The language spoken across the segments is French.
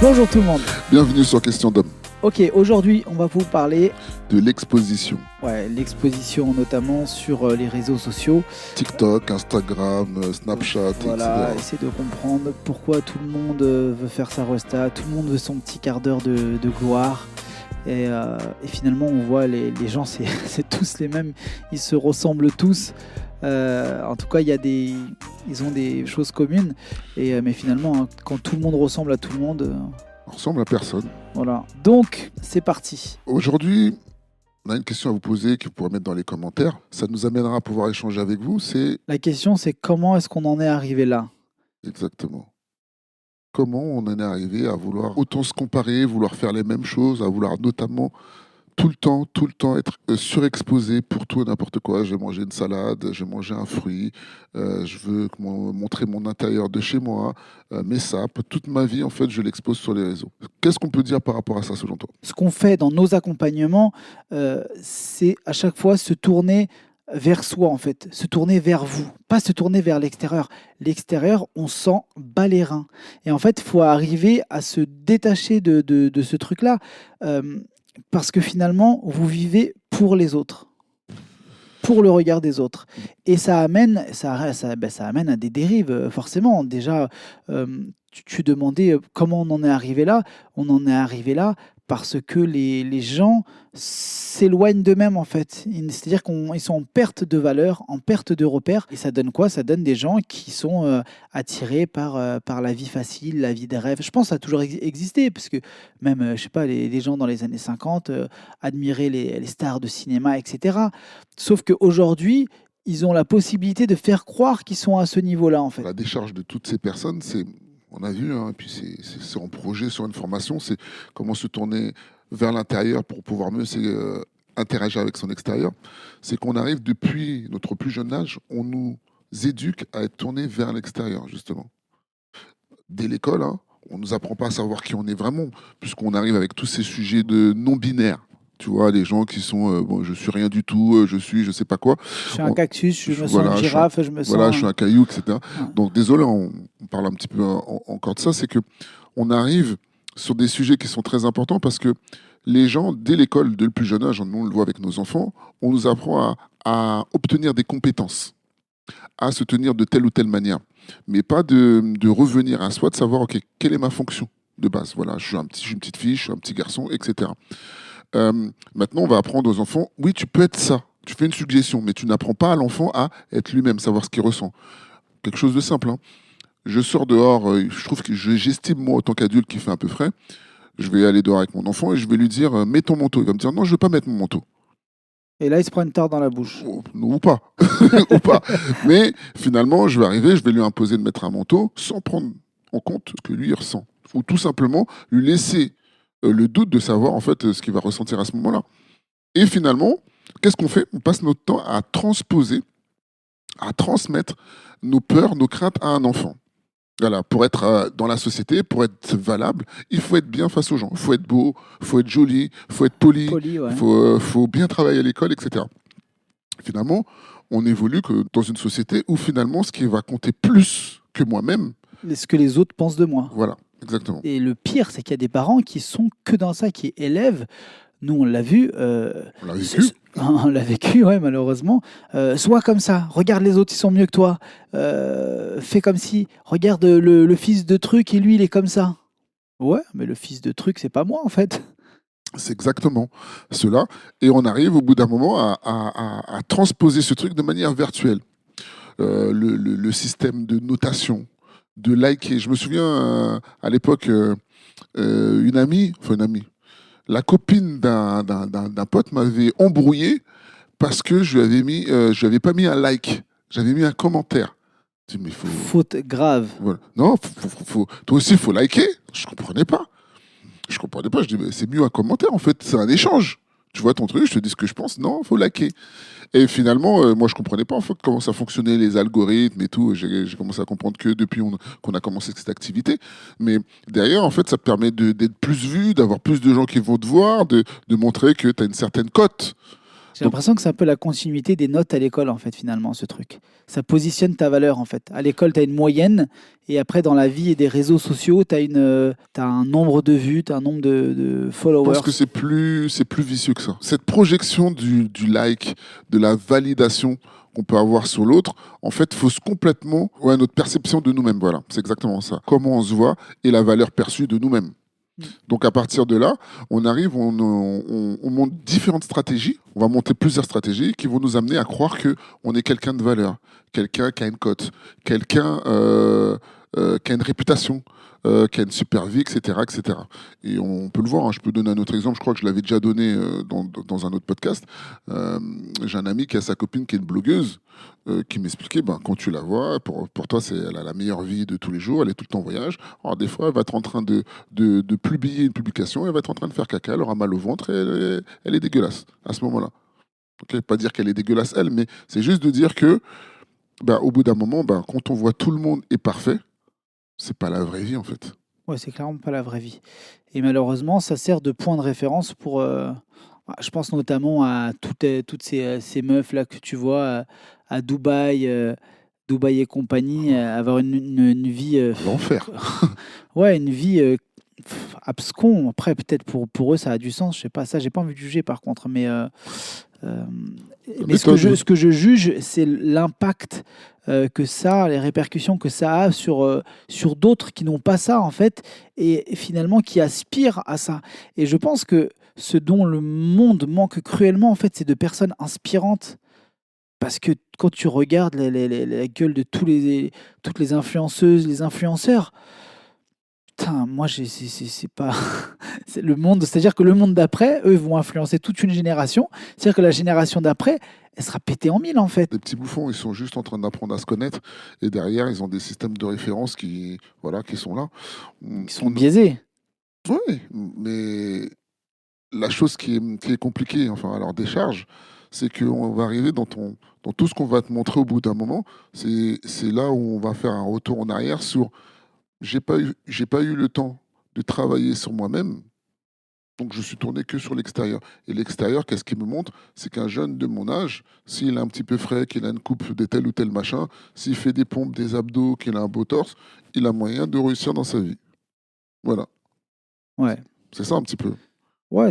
Bonjour tout le monde. Bienvenue sur Question d'Homme. Ok, aujourd'hui on va vous parler De l'exposition. l'exposition notamment sur les réseaux sociaux. TikTok, Instagram, Snapchat, Voilà, etc. essayer de comprendre pourquoi tout le monde veut faire sa resta, tout le monde veut son petit quart d'heure de gloire. Et finalement on voit les gens, c'est tous les mêmes, ils se ressemblent tous. En tout cas, ils ont des choses communes. Mais finalement, hein, quand tout le monde ressemble à tout le monde, On ressemble à personne. voilà. Donc, c'est parti. Aujourd'hui, on a une question à vous poser que vous pourrez mettre dans les commentaires. Ça nous amènera à pouvoir échanger avec vous. C'est La question, c'est comment est-ce qu'on en est arrivé là? exactement comment on en est arrivé à vouloir autant se comparer, vouloir faire les mêmes choses, à vouloir notamment tout le temps être surexposé pour tout et n'importe quoi. Je vais manger une salade, je vais manger un fruit, je veux montrer mon intérieur de chez moi, mes sapes. Toute ma vie, en fait, je l'expose sur les réseaux. Qu'est-ce qu'on peut dire par rapport à ça, selon toi? Ce qu'on fait dans nos accompagnements, c'est à chaque fois se tourner vers soi, en fait, se tourner vers vous, pas se tourner vers l'extérieur. L'extérieur, on s'en bat les reins. Et en fait, il faut arriver à se détacher de ce truc-là, parce que finalement, vous vivez pour les autres, pour le regard des autres. Et ça amène, ça amène à des dérives, forcément. Déjà, tu demandais comment on en est arrivé là. On en est arrivé là parce que les gens s'éloignent d'eux-mêmes, en fait. C'est-à-dire qu'ils sont en perte de valeur, en perte de repères. Et ça donne quoi? Ça donne des gens qui sont attirés par la vie facile, la vie des rêves. Je pense que ça a toujours existé, parce que même, je sais pas, les gens dans les années 50 admiraient les stars de cinéma, etc. Sauf qu'aujourd'hui, ils ont la possibilité de faire croire qu'ils sont à ce niveau-là, en fait. La décharge de toutes ces personnes, on a vu, hein, et puis c'est en projet sur une formation, c'est comment se tourner vers l'intérieur pour pouvoir mieux interagir avec son extérieur. C'est qu'on arrive depuis notre plus jeune âge, on nous éduque à être tourné vers l'extérieur, justement. Dès l'école, hein, on ne nous apprend pas à savoir qui on est vraiment, puisqu'on arrive avec tous ces sujets de non-binaires. Tu vois, les gens qui sont, bon, je suis rien du tout, je suis, je sais pas quoi. Je suis un cactus, je me sens Voilà, une girafe, je me sens... voilà, je suis un caillou, etc. Ouais. Donc, désolé, on parle un petit peu encore de ça, c'est que on arrive sur des sujets qui sont très importants parce que les gens, dès l'école, dès le plus jeune âge, nous on le voit avec nos enfants, on nous apprend à obtenir des compétences, à se tenir de telle ou telle manière, mais pas de revenir à soi, de savoir, OK, quelle est ma fonction de base? Voilà, je suis une petite fille, je suis un petit garçon, etc. Maintenant, on va apprendre aux enfants, oui, tu peux être ça. Tu fais une suggestion, mais tu n'apprends pas à l'enfant à être lui-même, savoir ce qu'il ressent. Quelque chose de simple, hein. Je sors dehors, je trouve que j'estime, moi, en tant qu'adulte qui fait un peu frais, je vais aller dehors avec mon enfant et je vais lui dire, mets ton manteau. Il va me dire, non, je ne veux pas mettre mon manteau. Et là, il se prend une tarte dans la bouche. Ou pas. Ou pas. Mais finalement, je vais arriver, je vais lui imposer de mettre un manteau sans prendre en compte ce que lui il ressent. Ou tout simplement lui laisser le doute de savoir en fait ce qu'il va ressentir à ce moment-là. Et finalement, qu'est-ce qu'on fait? On passe notre temps à transposer, à transmettre nos peurs, nos craintes à un enfant. Voilà, pour être dans la société, pour être valable, il faut être bien face aux gens. Il faut être beau, il faut être joli, il faut être poli, Poli, ouais. il faut bien travailler à l'école, etc. Finalement, on évolue que dans une société où finalement, ce qui va compter plus que moi-même, Ce que les autres pensent de moi. voilà, exactement. Et le pire, c'est qu'il y a des parents qui sont que dans ça, qui élèvent. Nous, on l'a vu. On l'a vécu. On l'a vécu, ouais, malheureusement. Sois comme ça. Regarde les autres, ils sont mieux que toi. Fais comme si. Regarde le fils de truc et lui, il est comme ça. Ouais, mais le fils de truc, c'est pas moi, en fait. C'est exactement cela. Et on arrive au bout d'un moment à transposer ce truc de manière virtuelle. Le système de notation, de liker. Je me souviens à l'époque, une amie, la copine d'un pote m'avait embrouillé parce que je lui avais pas mis un like, j'avais mis un commentaire. Je dis, mais Faute grave. voilà. Non, toi aussi, il faut liker. Je comprenais pas. Je comprenais pas. Je dis, mais c'est mieux un commentaire, en fait. C'est un échange. Tu vois ton truc, je te dis ce que je pense. Non, il faut liker. Et finalement, moi, je comprenais pas en fait comment ça fonctionnait, les algorithmes et tout. J'ai commencé à comprendre que depuis qu'on a commencé cette activité. Mais derrière, en fait, ça te permet d'être plus vu, d'avoir plus de gens qui vont te voir, de montrer que tu as une certaine cote. J'ai l'impression que c'est un peu la continuité des notes à l'école, en fait, finalement, ce truc. Ça positionne ta valeur, en fait. À l'école, tu as une moyenne, et après, dans la vie et des réseaux sociaux, tu as, un nombre de vues, tu as un nombre de Je pense que followers. c'est plus vicieux que ça. Cette projection du like, de la validation qu'on peut avoir sur l'autre, en fait, fausse complètement notre perception de nous-mêmes. Voilà, c'est exactement ça. Comment on se voit et la valeur perçue de nous-mêmes. Mm. Donc à partir de là, on arrive, on monte différentes stratégies. On va monter plusieurs stratégies qui vont nous amener à croire que on est quelqu'un de valeur, quelqu'un qui a une cote, quelqu'un qui a une réputation, qui a une super vie, etc., etc. Et on peut le voir. Je peux donner un autre exemple. Je crois que je l'avais déjà donné dans un autre podcast. J'ai un ami qui a sa copine qui est une blogueuse. Qui m'expliquait, quand tu la vois, pour toi, elle a la meilleure vie de tous les jours, elle est tout le temps en voyage. Alors, des fois, elle va être en train de publier une publication, elle va être en train de faire caca, elle aura mal au ventre et elle est dégueulasse à ce moment-là. Ok, pas dire qu'elle est dégueulasse, elle, mais c'est juste de dire que, au bout d'un moment, quand on voit tout le monde est parfait, c'est pas la vraie vie, en fait. Ouais, c'est clairement pas la vraie vie. Et malheureusement, ça sert de point de référence pour. Je pense notamment à toutes ces meufs-là que tu vois à Dubaï, Dubaï et compagnie, avoir une vie. L'enfer. Ouais, une vie abscon. Après, peut-être pour eux, ça a du sens. Je sais pas, ça, j'ai pas envie de juger par contre. Euh, mais Méthode. ce que je juge, c'est l'impact que ça, les répercussions que ça a sur d'autres qui n'ont pas ça, en fait, et finalement qui aspirent à ça. Et je pense que ce dont le monde manque cruellement, en fait, c'est de personnes inspirantes. Parce que quand tu regardes la gueule de toutes les influenceuses, les influenceurs, putain, moi, c'est pas. C'est le monde, c'est-à-dire que le monde d'après, eux, vont influencer toute une génération. C'est-à-dire que la génération d'après, elle sera pétée en mille, en fait. Les petits bouffons, ils sont juste en train d'apprendre à se connaître. Et derrière, ils ont des systèmes de référence qui sont là. Ils sont biaisés. Oui, mais la chose qui est compliquée, enfin, à leur décharge, c'est qu'on va arriver dans tout ce qu'on va te montrer au bout d'un moment. C'est là où on va faire un retour en arrière sur j'ai pas eu le temps de travailler sur moi-même. Donc je suis tourné que sur l'extérieur. Et l'extérieur, qu'est-ce qu'il me montre? C'est qu'un jeune de mon âge, s'il est un petit peu frais, qu'il a une coupe de tel ou tel machin, s'il fait des pompes, des abdos, qu'il a un beau torse, il a moyen de réussir dans sa vie. Voilà. Ouais. C'est ça un petit peu. Ouais,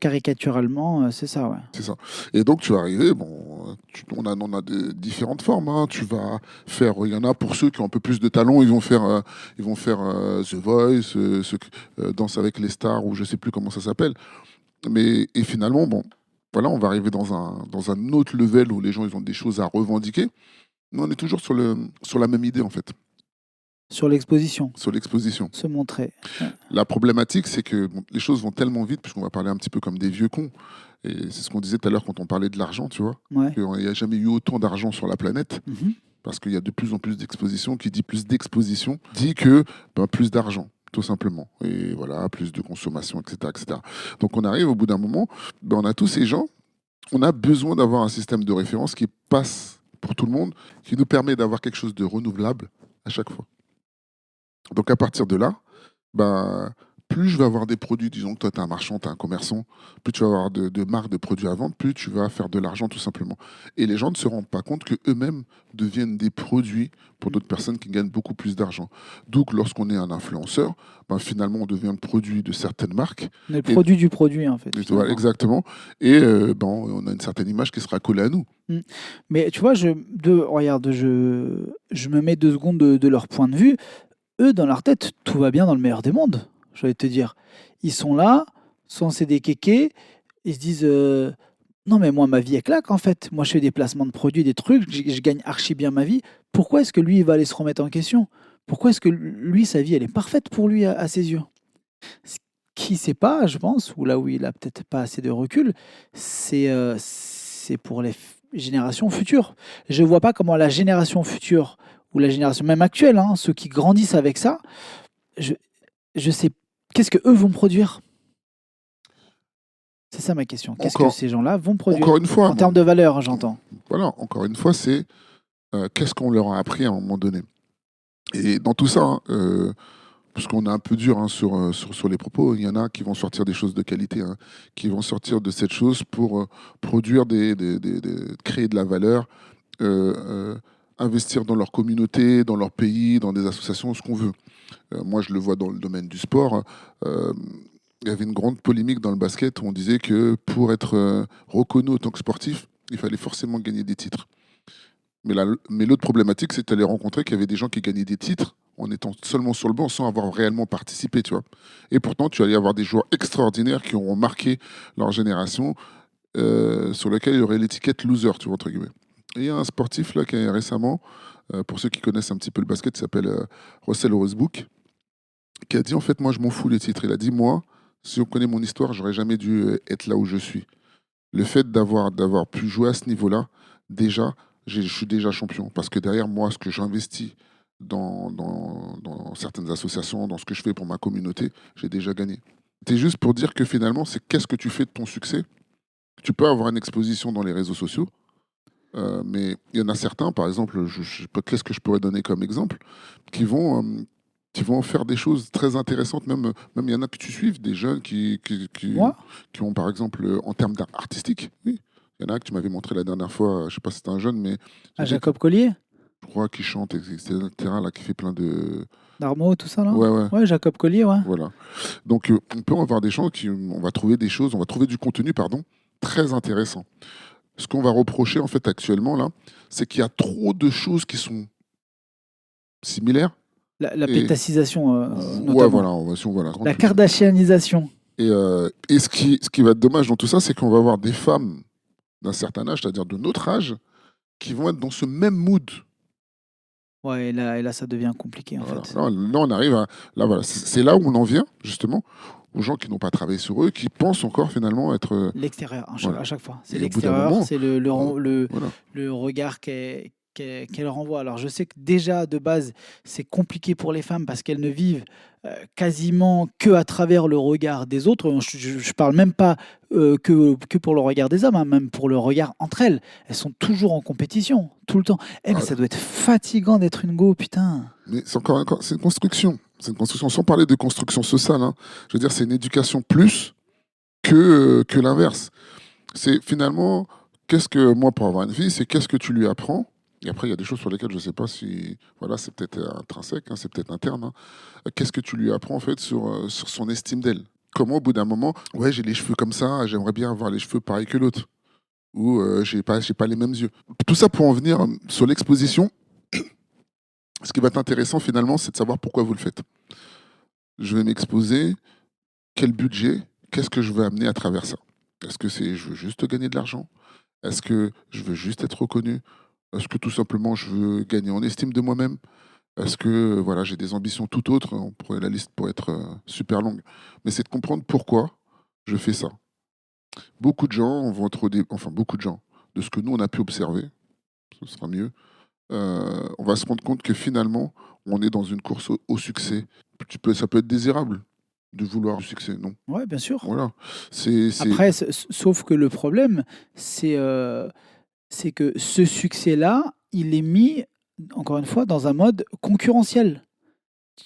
caricaturalement, c'est ça, ouais. C'est ça. Et donc tu vas arriver, on a différentes formes, hein. Tu vas faire, il y en a pour ceux qui ont un peu plus de talent, ils vont faire The Voice, Danse avec les stars, ou je sais plus comment ça s'appelle. Et finalement, voilà, on va arriver dans un autre level où les gens ils ont des choses à revendiquer. Mais on est toujours sur la même idée en fait, Sur l'exposition, sur l'exposition. se montrer. Ouais. La problématique, c'est que les choses vont tellement vite, puisqu'on va parler un petit peu comme des vieux cons. Et c'est ce qu'on disait tout à l'heure quand on parlait de l'argent, tu vois, Ouais. qu'il n'y a jamais eu autant d'argent sur la planète, Mhm. parce qu'il y a de plus en plus d'exposition. Qui dit plus d'exposition, dit que plus d'argent, tout simplement. Et voilà, plus de consommation, etc., etc. Donc on arrive au bout d'un moment, on a tous ces gens, on a besoin d'avoir un système de référence qui passe pour tout le monde, qui nous permet d'avoir quelque chose de renouvelable à chaque fois. Donc à partir de là, ben, plus je vais avoir des produits, disons que toi tu es un marchand, tu es un commerçant, plus tu vas avoir de marques de produits à vendre, plus tu vas faire de l'argent tout simplement. Et les gens ne se rendent pas compte qu'eux-mêmes deviennent des produits pour d'autres personnes qui gagnent beaucoup plus d'argent. Donc lorsqu'on est un influenceur, finalement on devient le produit de certaines marques. On est le produit du produit, en fait. Voilà, exactement. Et on a une certaine image qui sera collée à nous. Mais tu vois, regarde, je me mets 2 secondes de leur point de vue. Eux, dans leur tête, tout va bien dans le meilleur des mondes, je vais te dire. Ils sont là, censés des kékés, ils se disent non, mais moi, ma vie est claque en fait. Moi, je fais des placements de produits, des trucs, je gagne archi bien ma vie. Pourquoi est-ce que lui, il va aller se remettre en question? Pourquoi est-ce que lui, sa vie, elle est parfaite pour lui à ses yeux? Ce qui sait pas, je pense, ou là où il a peut-être pas assez de recul, c'est pour les générations futures. Je vois pas comment la génération future ou la génération même actuelle, hein, ceux qui grandissent avec ça, je, je sais, qu'est-ce que eux vont produire? C'est ça ma question. Qu'est-ce que ces gens-là vont produire? Encore une fois, en termes de valeur, j'entends. Voilà, encore une fois, c'est qu'est-ce qu'on leur a appris à un moment donné. Et dans tout ça, parce qu'on est un peu dur, hein, sur les propos. Il y en a qui vont sortir des choses de qualité, hein, qui vont sortir de cette chose pour produire créer de la valeur, euh, euh, investir dans leur communauté, dans leur pays, dans des associations, ce qu'on veut. Moi, je le vois dans le domaine du sport. Euh, il y avait une grande polémique dans le basket où on disait que pour être reconnu en tant que sportif, il fallait forcément gagner des titres. Mais l'autre problématique, c'est que tu allais rencontrer qu'il y avait des gens qui gagnaient des titres en étant seulement sur le banc sans avoir réellement participé, tu vois. Et pourtant, tu allais avoir des joueurs extraordinaires qui auront marqué leur génération, sur lequel il y aurait l'étiquette loser, tu vois, entre guillemets. Et il y a un sportif là qui est récemment, pour ceux qui connaissent un petit peu le basket, qui s'appelle Russell Westbrook, qui a dit en fait, moi, je m'en fous des titres. Il a dit, moi, si on connaît mon histoire, j'aurais jamais dû être là où je suis. Le fait d'avoir pu jouer à ce niveau-là, déjà, je suis déjà champion. Parce que derrière moi, ce que j'investis dans certaines associations, dans ce que je fais pour ma communauté, j'ai déjà gagné. C'est juste pour dire que finalement, c'est qu'est-ce que tu fais de ton succès. Tu peux avoir une exposition dans les réseaux sociaux, mais il y en a certains, par exemple, qu'est-ce que je pourrais donner comme exemple, qui vont, euh, qui vont faire des choses très intéressantes. Même il y en a que tu suives, des jeunes Moi, qui ont, par exemple, en termes d'art artistique, oui. Il y en a que tu m'avais montré la dernière fois, je ne sais pas si c'était un jeune, mais à tu sais, Jacob Collier, je crois qu'il chante, etc., là, qui fait plein de... Darmo, tout ça là. Ouais, ouais, Ouais, Jacob Collier, ouais. voilà. Donc, on peut avoir des gens on va trouver des choses, on va trouver du contenu, pardon, très intéressant. Ce qu'on va reprocher, en fait, actuellement, là, c'est qu'il y a trop de choses qui sont similaires. La Et, pétacisation, ouais, notamment. voilà, si on va la La rendre. Kardashianisation. Et ce qui va être dommage dans tout ça, c'est qu'on va avoir des femmes d'un certain âge, c'est-à-dire de notre âge, qui vont être dans ce même mood. Ouais, et là, ça devient compliqué, en Voilà. fait. Là, on arrive à. Là, voilà. C'est là où on en vient, justement, aux gens qui n'ont pas travaillé sur eux, qui pensent encore finalement être. L'extérieur, Voilà. à chaque fois. C'est Et au bout d'un l'extérieur, moment, c'est voilà. le regard qu'elle renvoie. Alors, je sais que déjà, de base, c'est compliqué pour les femmes parce qu'elles ne vivent quasiment que à travers le regard des autres. Je parle même pas que pour le regard des hommes, hein, même pour le regard entre elles. Elles sont toujours en compétition, tout le temps. Eh, mais Ah, ça doit être fatigant d'être une go, putain. mais c'est c'est une construction. C'est une construction, sans parler de construction sociale, hein. Je veux dire, c'est une éducation plus que l'inverse. C'est finalement, qu'est-ce que, moi, pour avoir une fille, c'est qu'est-ce que tu lui apprends. Et après, il y a des choses sur lesquelles je ne sais pas si, voilà, c'est peut-être intrinsèque, hein, c'est peut-être interne, hein. Qu'est-ce que tu lui apprends, en fait, sur son estime d'elle. Comment, au bout d'un moment, ouais, j'ai les cheveux comme ça, j'aimerais bien avoir les cheveux pareils que l'autre. Ou j'ai pas les mêmes yeux. Tout ça pour en venir sur l'exposition. Ce qui va être intéressant, finalement, c'est de savoir pourquoi vous le faites. Je vais m'exposer, quel budget, qu'est-ce que je veux amener à travers ça. Est-ce que c'est je veux juste gagner de l'argent? Est-ce que je veux juste être reconnu? Est-ce que tout simplement je veux gagner en estime de moi-même? Est-ce que voilà, j'ai des ambitions tout autres? La liste pourrait être super longue. Mais c'est de comprendre pourquoi je fais ça. Beaucoup de gens vont être enfin beaucoup de gens, de ce que nous on a pu observer, ce sera mieux. On va se rendre compte que finalement, on est dans une course au succès. Ça peut être désirable de vouloir du succès, non? Ouais, bien sûr. Voilà. C'est... Après, sauf que le problème, c'est que ce succès-là, il est mis, encore une fois, dans un mode concurrentiel.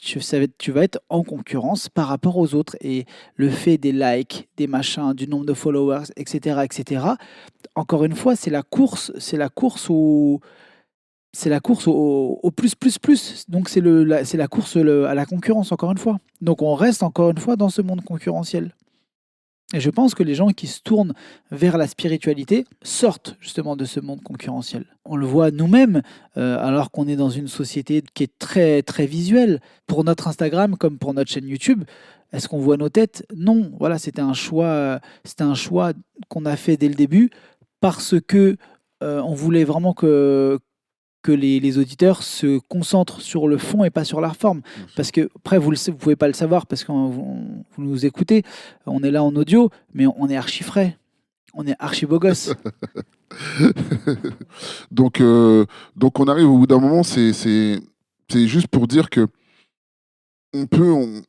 Tu vas être en concurrence par rapport aux autres. Et le fait des likes, des machins, du nombre de followers, etc., encore une fois, c'est la course au plus, plus, plus. Donc, c'est la course à la concurrence, encore une fois. Donc, on reste encore une fois dans ce monde concurrentiel. Et je pense que les gens qui se tournent vers la spiritualité sortent justement de ce monde concurrentiel. On le voit nous-mêmes, alors qu'on est dans une société qui est très, très visuelle. Pour notre Instagram comme pour notre chaîne YouTube, est-ce qu'on voit nos têtes? Non. Voilà, c'était un choix qu'on a fait dès le début parce que on voulait vraiment que les auditeurs se concentrent sur le fond et pas sur la forme. Parce que, après, vous ne pouvez pas le savoir parce que vous nous écoutez, on est là en audio, mais on est archi frais, on est archi beau gosse. donc, donc on arrive au bout d'un moment, c'est juste pour dire que on peut, on-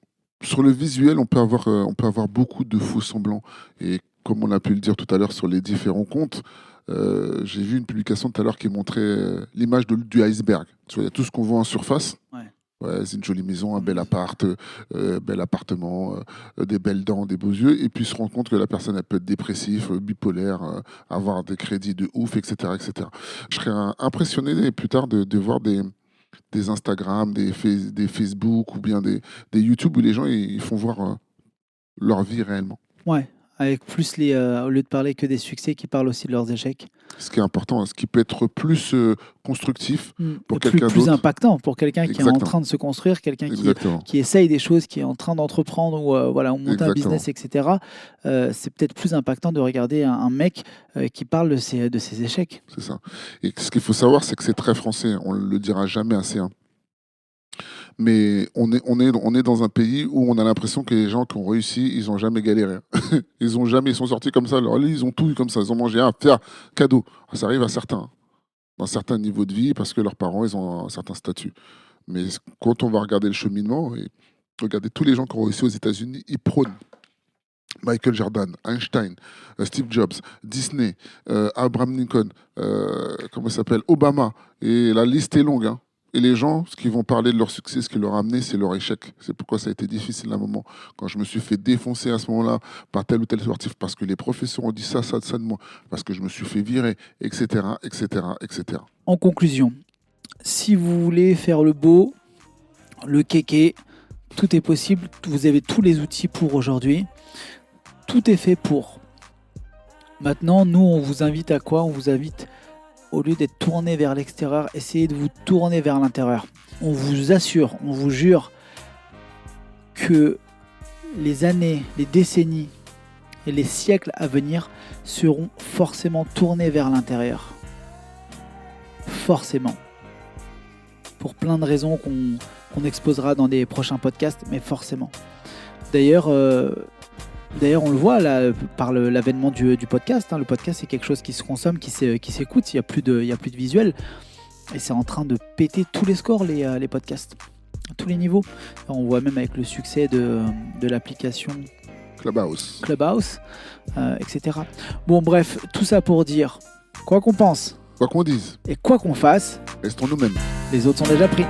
sur le visuel, on peut avoir beaucoup de faux semblants. Et comme on a pu le dire tout à l'heure sur les différents comptes, j'ai vu une publication tout à l'heure qui montrait l'image du iceberg. Tu vois, il y a tout ce qu'on voit en surface. Ouais. Ouais, c'est une jolie maison, un bel appart, bel appartement, des belles dents, des beaux yeux, et puis se rendre compte que la personne elle peut être dépressive, bipolaire, avoir des crédits de ouf, etc., etc. Je serais impressionné plus tard de voir des Instagram, des Facebook ou bien des YouTube où les gens ils font voir leur vie réellement. Ouais, avec plus au lieu de parler que des succès, qui parlent aussi de leurs échecs. Ce qui est important, ce qui peut être plus constructif pour Et quelqu'un plus d'autre. impactant pour quelqu'un qui est en Exactement. train de se construire, quelqu'un Exactement. qui essaye des choses, qui est en train d'entreprendre ou voilà, ou monter un Exactement. business, etc. C'est peut-être plus impactant de regarder un mec qui parle de ses échecs. C'est ça. Et ce qu'il faut savoir, c'est que c'est très français. On ne le dira jamais assez, hein. Mais on est dans un pays où on a l'impression que les gens qui ont réussi, ils n'ont jamais galéré. Ils sont sortis comme ça. Alors, ils ont tout eu comme ça. Ils ont mangé un cadeau. Ça arrive à certains, dans certains niveaux de vie, parce que leurs parents, ils ont un certain statut. Mais quand on va regarder le cheminement, et regarder tous les gens qui ont réussi aux États-Unis, ils prônent Michael Jordan, Einstein, Steve Jobs, Disney, Abraham Lincoln, comment il s'appelle, Obama. Et la liste est longue, hein. Et les gens, ce qui vont parler de leur succès, ce qui leur a amené, c'est leur échec. C'est pourquoi ça a été difficile à un moment. Quand je me suis fait défoncer à ce moment-là par tel ou tel sportif, parce que les professeurs ont dit ça de moi, parce que je me suis fait virer, etc., etc., etc. En conclusion, si vous voulez faire le beau, le kéké, tout est possible. Vous avez tous les outils pour aujourd'hui. Tout est fait pour. Maintenant, nous, on vous invite à quoi? On vous invite, au lieu d'être tourné vers l'extérieur, essayez de vous tourner vers l'intérieur. On vous assure, on vous jure que les années, les décennies et les siècles à venir seront forcément tournés vers l'intérieur. Forcément. Pour plein de raisons qu'on exposera dans des prochains podcasts, mais forcément. D'ailleurs, on le voit là, par l'avènement du podcast. Hein. Le podcast, c'est quelque chose qui se consomme, qui s'écoute. Il n'y a plus de visuel. Et c'est en train de péter tous les scores, les podcasts. À tous les niveaux. On voit même avec le succès de l'application Clubhouse, etc. Bon, bref, tout ça pour dire, quoi qu'on pense, quoi qu'on dise, et quoi qu'on fasse, restons nous-mêmes. les autres sont déjà pris.